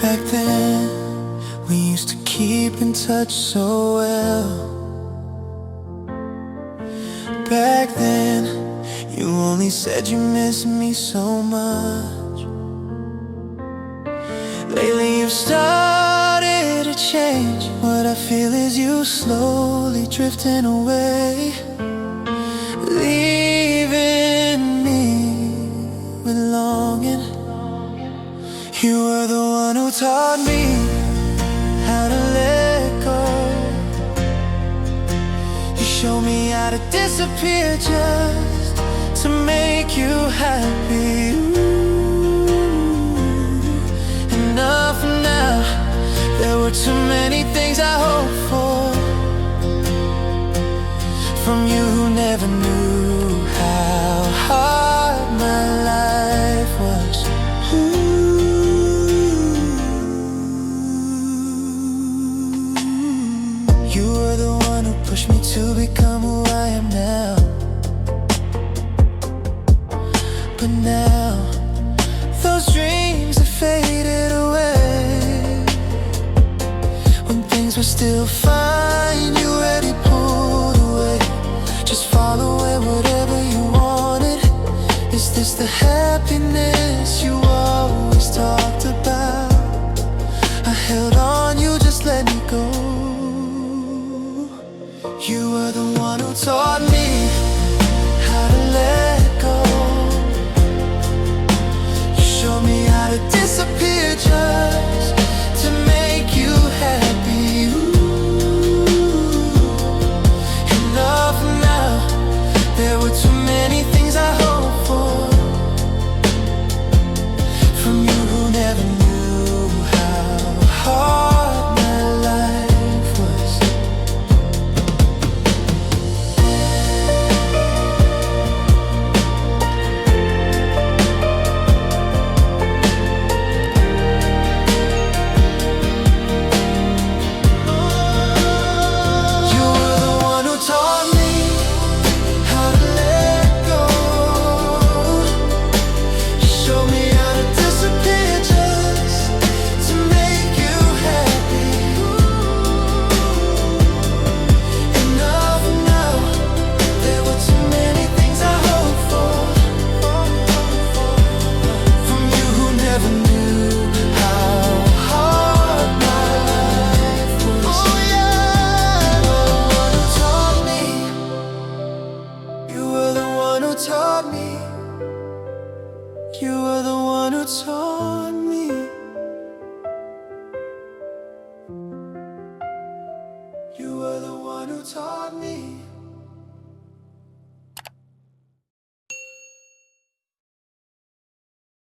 Back then, we used to keep in touch so well. Back then, you only said you miss me so much. Lately you've started to change. What I feel is you slowly drifting away, leaving me with longing. You were the one who taught me how to let go. You showed me how to disappear just to make you happy. Enough now. There were too many things I hoped for from you who never knew how hard my life was. You were the one who pushed me to become who I am now. But now, those dreams have faded away. When things were still fine, you already pulled away. Just follow away whatever you wanted. Is this the happiness you always talked about? I held on, you just let me go. You were the one who taught me how to let go. You showed me how to disappear just to make you happy. Enough now. There were too many things I hoped for from you who never knew how hard my life was. You were the one who taught me how to let go. You showed me how to disappear just to make you happy. Enough now. There were too many things I hoped for from you who never knew how hard my life was. Oh yeah, you were the one who taught me. You were the one who taught me. You were the one who taught me. You were the one who taught me.